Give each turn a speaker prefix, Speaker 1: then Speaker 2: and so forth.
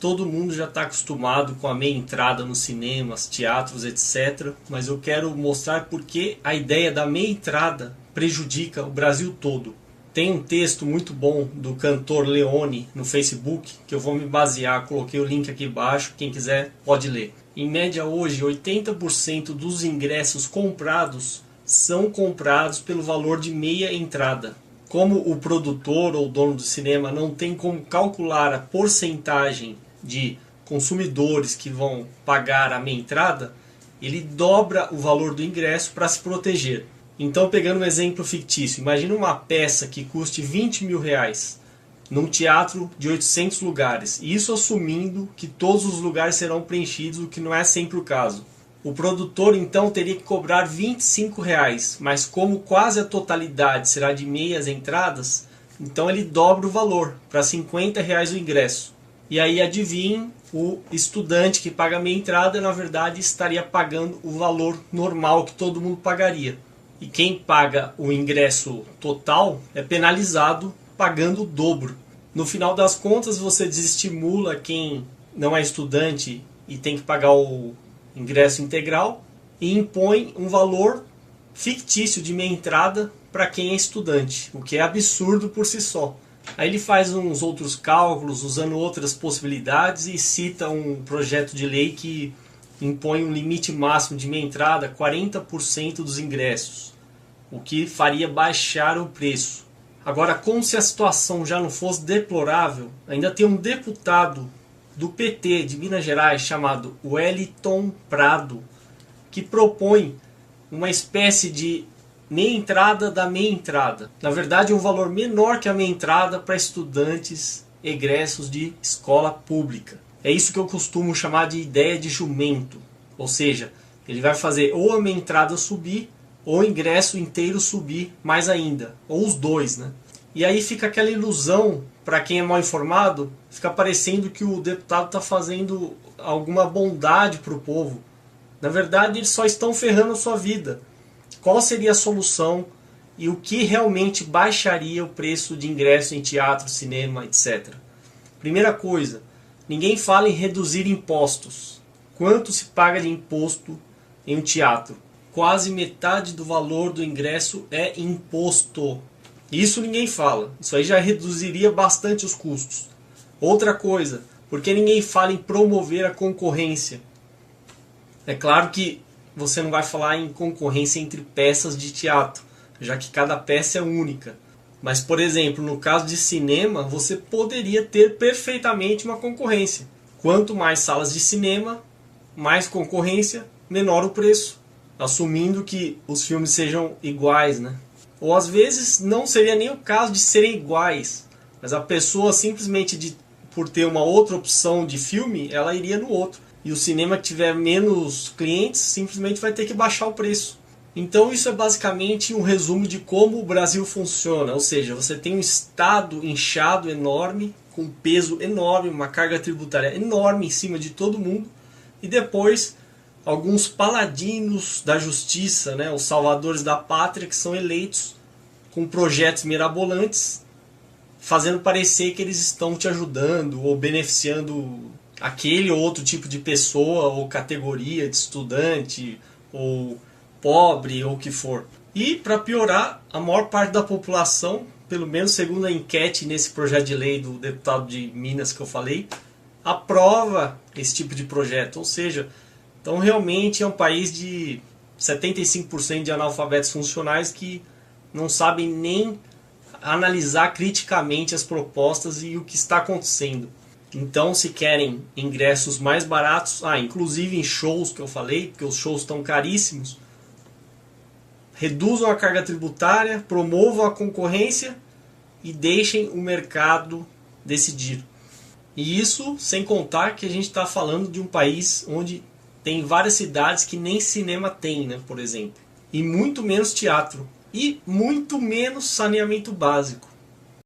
Speaker 1: todo mundo já está acostumado com a meia entrada nos cinemas, teatros, etc. Mas eu quero mostrar por que a ideia da meia entrada prejudica o Brasil todo. Tem um texto muito bom do cantor Leone no Facebook, que eu vou me basear, coloquei o link aqui embaixo, quem quiser pode ler. Em média hoje, 80% dos ingressos comprados são comprados pelo valor de meia entrada. Como o produtor ou dono do cinema não tem como calcular a porcentagem de consumidores que vão pagar a meia entrada, ele dobra o valor do ingresso para se proteger. Então, pegando um exemplo fictício, imagina uma peça que custe 20 mil reais num teatro de 800 lugares. Isso assumindo que todos os lugares serão preenchidos, o que não é sempre o caso. O produtor então teria que cobrar 25 reais, mas como quase a totalidade será de meias entradas, então ele dobra o valor para 50 reais o ingresso. E aí adivinhem, o estudante que paga meia entrada na verdade estaria pagando o valor normal que todo mundo pagaria. E quem paga o ingresso total é penalizado pagando o dobro. No final das contas, você desestimula quem não é estudante e tem que pagar o ingresso integral e impõe um valor fictício de meia entrada para quem é estudante, o que é absurdo por si só. Aí ele faz uns outros cálculos usando outras possibilidades e cita um projeto de lei que impõe um limite máximo de meia entrada, 40% dos ingressos, o que faria baixar o preço. Agora, como se a situação já não fosse deplorável, ainda tem um deputado do PT de Minas Gerais chamado Wellington Prado, que propõe uma espécie de meia entrada da meia entrada. Na verdade, é um valor menor que a meia entrada para estudantes egressos de escola pública. É isso que eu costumo chamar de ideia de jumento. Ou seja, ele vai fazer ou a meia entrada subir, ou o ingresso inteiro subir mais ainda, ou os dois, né? E aí fica aquela ilusão, para quem é mal informado, fica parecendo que o deputado está fazendo alguma bondade para o povo. Na verdade, eles só estão ferrando a sua vida. Qual seria a solução e o que realmente baixaria o preço de ingresso em teatro, cinema, etc. Primeira coisa, ninguém fala em reduzir impostos. Quanto se paga de imposto em um teatro? Quase metade do valor do ingresso é imposto. Isso ninguém fala. Isso aí já reduziria bastante os custos. Outra coisa, por que ninguém fala em promover a concorrência? É claro que você não vai falar em concorrência entre peças de teatro, já que cada peça é única. Mas, por exemplo, no caso de cinema, você poderia ter perfeitamente uma concorrência. Quanto mais salas de cinema, mais concorrência, menor o preço. Assumindo que os filmes sejam iguais, né? Ou às vezes não seria nem o caso de serem iguais, mas a pessoa simplesmente por ter uma outra opção de filme, ela iria no outro. E o cinema que tiver menos clientes simplesmente vai ter que baixar o preço. Então isso é basicamente um resumo de como o Brasil funciona. Ou seja, você tem um Estado inchado enorme, com peso enorme, uma carga tributária enorme em cima de todo mundo, e depois alguns paladinos da justiça, né, os salvadores da pátria, que são eleitos com projetos mirabolantes, fazendo parecer que eles estão te ajudando ou beneficiando aquele ou outro tipo de pessoa ou categoria de estudante ou pobre ou o que for. E para piorar, a maior parte da população, pelo menos segundo a enquete nesse projeto de lei do deputado de Minas que eu falei, aprova esse tipo de projeto. Ou seja, então realmente é um país de 75% de analfabetos funcionais que não sabem nem analisar criticamente as propostas e o que está acontecendo. Então, se querem ingressos mais baratos, inclusive em shows que eu falei, porque os shows estão caríssimos, reduzam a carga tributária, promovam a concorrência e deixem o mercado decidir. E isso sem contar que a gente está falando de um país onde tem várias cidades que nem cinema tem, né, por exemplo. E muito menos teatro. E muito menos saneamento básico.